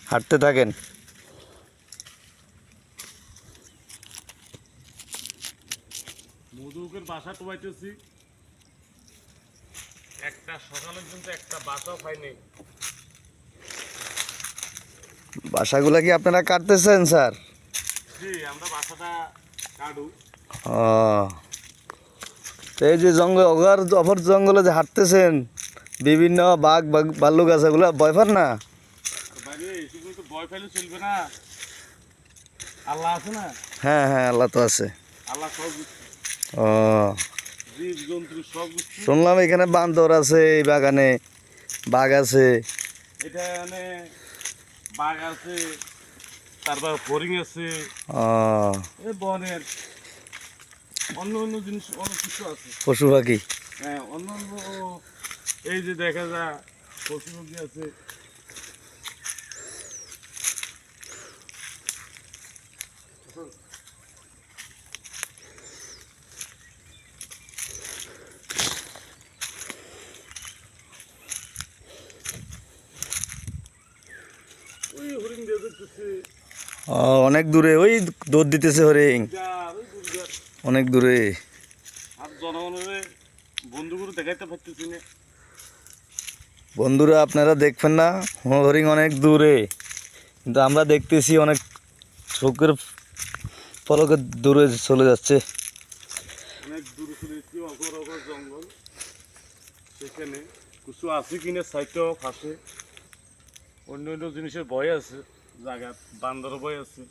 হাঁটতে থাকেন। মধুকের বাসা টুবাইতেছি, একটা সকালের জন্য একটা বাসাও পাইনি। বাসাগুলা কি আপনারা কাটতেছেন স্যার? জি, আমরা বাসাটা কাটু। ও, তো এই যে জঙ্গল অভর জঙ্গলে যে হাঁটতেছেন, বিভিন্ন বাঘ ভাল্লুক আছে, ওগুলো ভয় পান না? বাইরে এসে তো ভয় পাইলে চলবে না, আল্লাহ আছে না। হ্যাঁ হ্যাঁ, আল্লাহ তো আছে। আল্লাহ সব কিছু, ও, জীব জন্তু সব কিছু। শুনলাম এখানে বান্দর আছে, এই বাগানে বাঘ আছে। এটা মানে বাঘ আছে, তারপর হরিণ আছে, ও, এই বনের অন্য অন্য জিনিস অনেক কিছু আছে। পশু পাখি। হ্যাঁ, অন্য অন্য এই যে দেখা যায় পশু পাখি আছে। ওই হরিণ দিয়ে দেখতেছি, ও, অনেক দূরে ওই দৌড় দিতেছে হরিণ, ওই দুর্গার। অনেক দূরে। আর জনগণের বন্ধুগুলো দেখাইতে পারতেছি না। বন্ধুরা আপনারা দেখবেন না, হরিণ অনেক দূরে, কিন্তু আমরা দেখতেছি অনেক চোখের পলকে দূরে চলে যাচ্ছে। অনেক দূরে চলে এসেছি, অগর অগর জঙ্গল। সেখানে কিছু আছে কিনা সাইটেও ফাঁসে অন্য অন্য জিনিসের ভয় আছে, জায়গা বান্দর ভয় আছে।